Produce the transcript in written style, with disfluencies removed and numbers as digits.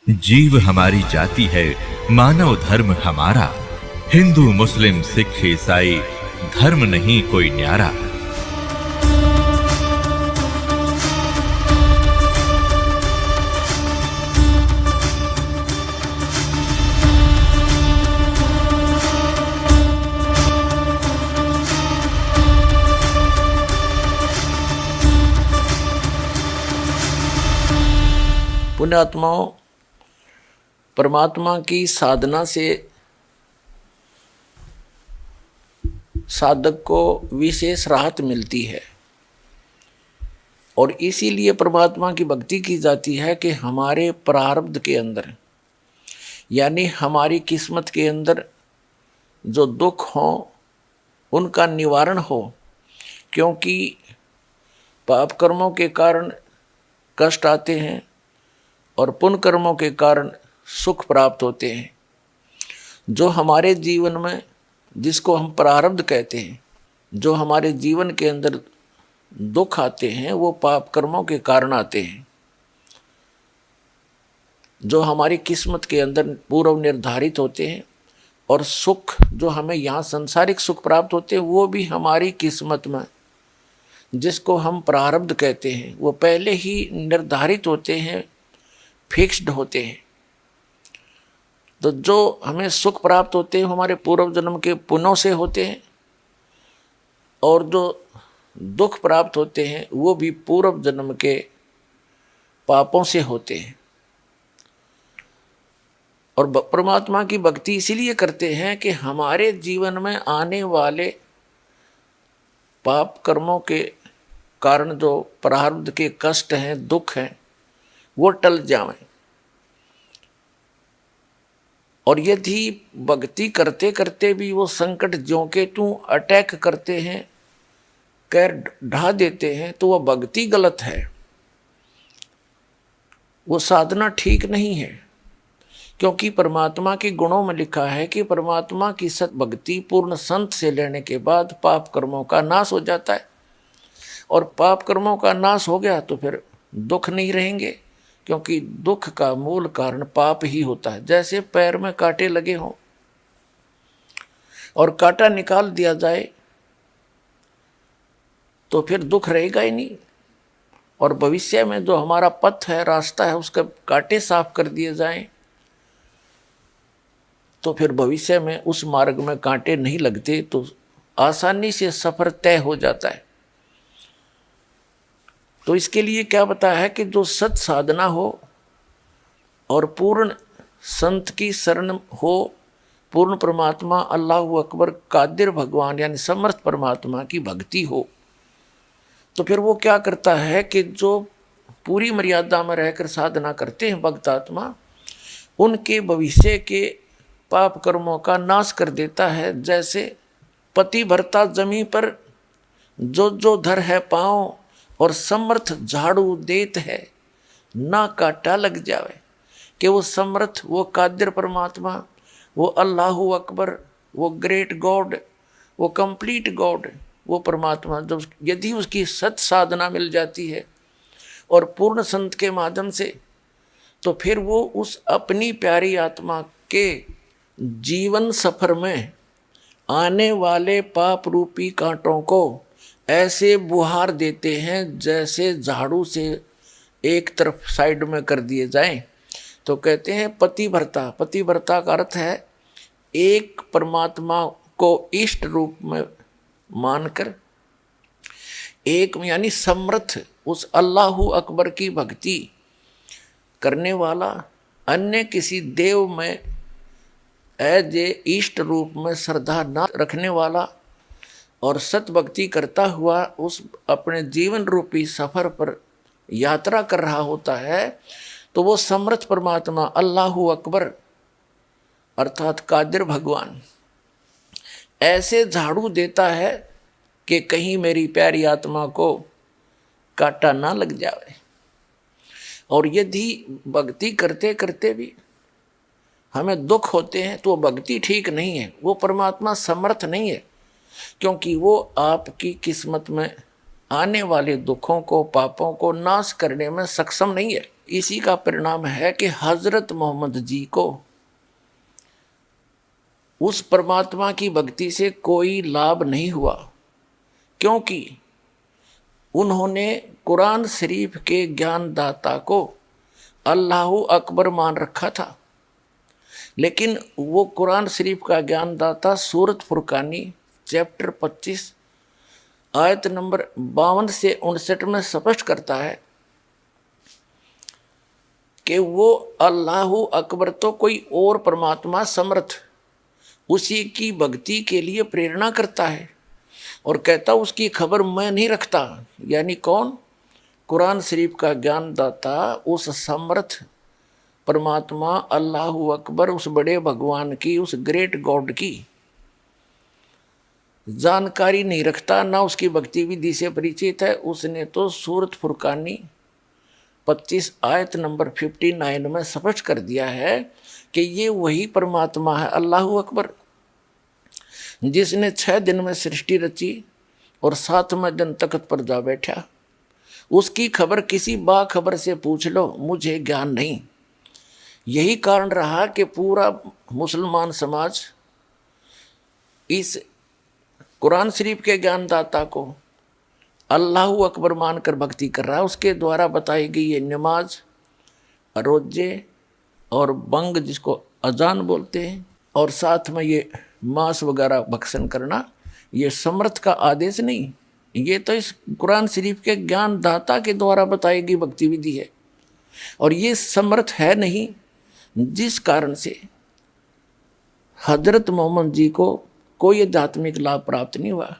जीव हमारी जाति है, मानव धर्म हमारा। हिंदू मुस्लिम सिख ईसाई धर्म नहीं कोई न्यारा। पुण्यात्माओं, परमात्मा की साधना से साधक को विशेष राहत मिलती है और इसीलिए परमात्मा की भक्ति की जाती है कि हमारे प्रारब्ध के अंदर यानी हमारी किस्मत के अंदर जो दुख हो उनका निवारण हो, क्योंकि पाप कर्मों के कारण कष्ट आते हैं और पुण्य कर्मों के कारण सुख प्राप्त होते हैं। जो हमारे जीवन में, जिसको हम प्रारब्ध कहते हैं, जो हमारे जीवन के अंदर दुख आते हैं वो पाप कर्मों के कारण आते हैं। जो हमारी किस्मत के अंदर पूर्व निर्धारित होते हैं और सुख जो हमें यहाँ सांसारिक सुख प्राप्त होते हैं वो भी हमारी किस्मत में, जिसको हम प्रारब्ध कहते हैं, वो पहले ही निर्धारित होते हैं, फिक्स्ड होते हैं। तो जो हमें सुख प्राप्त होते हैं हमारे पूर्व जन्म के पुण्यों से होते हैं और जो दुख प्राप्त होते हैं वो भी पूर्व जन्म के पापों से होते हैं। और परमात्मा की भक्ति इसीलिए करते हैं कि हमारे जीवन में आने वाले पाप कर्मों के कारण जो प्रारब्ध के कष्ट हैं, दुख हैं, वो टल जाएं। और यदि भक्ति करते करते भी वो संकट ज्यों के त्यों अटैक करते हैं, कैर ढा देते हैं, तो वह भक्ति गलत है, वो साधना ठीक नहीं है। क्योंकि परमात्मा के गुणों में लिखा है कि परमात्मा की सत भक्ति पूर्ण संत से लेने के बाद पाप कर्मों का नाश हो जाता है। और पाप कर्मों का नाश हो गया तो फिर दुख नहीं रहेंगे, क्योंकि दुख का मूल कारण पाप ही होता है। जैसे पैर में कांटे लगे हों और कांटा निकाल दिया जाए तो फिर दुख रहेगा ही नहीं। और भविष्य में जो हमारा पथ है, रास्ता है, उसके कांटे साफ कर दिए जाएं तो फिर भविष्य में उस मार्ग में कांटे नहीं लगते, तो आसानी से सफर तय हो जाता है। तो इसके लिए क्या बताया है कि जो सत साधना हो और पूर्ण संत की शरण हो, पूर्ण परमात्मा अल्लाह अकबर कादिर भगवान यानी समर्थ परमात्मा की भक्ति हो, तो फिर वो क्या करता है कि जो पूरी मर्यादा में रहकर साधना करते हैं भक्त आत्मा, उनके भविष्य के पाप कर्मों का नाश कर देता है। जैसे पति भरता जमी पर जो जो धर है पाँव और समर्थ झाड़ू देत है, ना काटा लग जावे। कि वो समर्थ, वो कादिर परमात्मा, वो अल्लाहु अकबर, वो ग्रेट गॉड, वो कंप्लीट गॉड, वो परमात्मा जो यदि उसकी सत साधना मिल जाती है और पूर्ण संत के माध्यम से, तो फिर वो उस अपनी प्यारी आत्मा के जीवन सफर में आने वाले पाप रूपी कांटों को ऐसे बुहार देते हैं जैसे झाड़ू से एक तरफ साइड में कर दिए जाएं। तो कहते हैं पति भरता। पति भरता का अर्थ है एक परमात्मा को इष्ट रूप में मानकर, एक यानी समर्थ उस अल्लाहु अकबर की भक्ति करने वाला, अन्य किसी देव में एज ए इष्ट रूप में श्रद्धा न रखने वाला और सत भक्ति करता हुआ उस अपने जीवन रूपी सफर पर यात्रा कर रहा होता है, तो वो समर्थ परमात्मा अल्लाहु अकबर अर्थात कादिर भगवान ऐसे झाड़ू देता है कि कहीं मेरी प्यारी आत्मा को कांटा ना लग जाए। और यदि भक्ति करते करते भी हमें दुख होते हैं तो भक्ति ठीक नहीं है, वो परमात्मा समर्थ नहीं है, क्योंकि वो आपकी किस्मत में आने वाले दुखों को, पापों को नाश करने में सक्षम नहीं है। इसी का परिणाम है कि हजरत मोहम्मद जी को उस परमात्मा की भक्ति से कोई लाभ नहीं हुआ, क्योंकि उन्होंने कुरान शरीफ के ज्ञानदाता को अल्लाह अकबर मान रखा था। लेकिन वो कुरान शरीफ का ज्ञानदाता सूरत फुरकानी चैप्टर 25 आयत नंबर 52 से 59 में स्पष्ट करता है कि वो अल्लाह अकबर तो कोई और परमात्मा समर्थ उसी की भक्ति के लिए प्रेरणा करता है और कहता उसकी खबर मैं नहीं रखता। यानी कौन? कुरान शरीफ का ज्ञानदाता उस समर्थ परमात्मा अल्लाह अकबर, उस बड़े भगवान की, उस ग्रेट गॉड की जानकारी नहीं रखता, ना उसकी भक्ति विधि से परिचित है। उसने तो सूरत फुरकानी 25 आयत नंबर 59 में स्पष्ट कर दिया है कि ये वही परमात्मा है अल्लाह अकबर, जिसने 6 दिन में सृष्टि रची और 7वें दिन तख्त पर जा बैठा। उसकी खबर किसी बाखबर से पूछ लो, मुझे ज्ञान नहीं। यही कारण रहा कि पूरा मुसलमान समाज इस कुरान शरीफ के ज्ञानदाता को अल्लाह अकबर मानकर भक्ति कर रहा है। उसके द्वारा बताई गई ये नमाज, रोजे और बंग जिसको अजान बोलते हैं, और साथ में ये मांस वगैरह भक्षण करना, ये समर्थ का आदेश नहीं, ये तो इस कुरान शरीफ के ज्ञानदाता के द्वारा बताई गई भक्ति विधि है। और ये समर्थ है नहीं, जिस कारण से हजरत मोहम्मद जी को कोई आध्यात्मिक लाभ प्राप्त नहीं हुआ।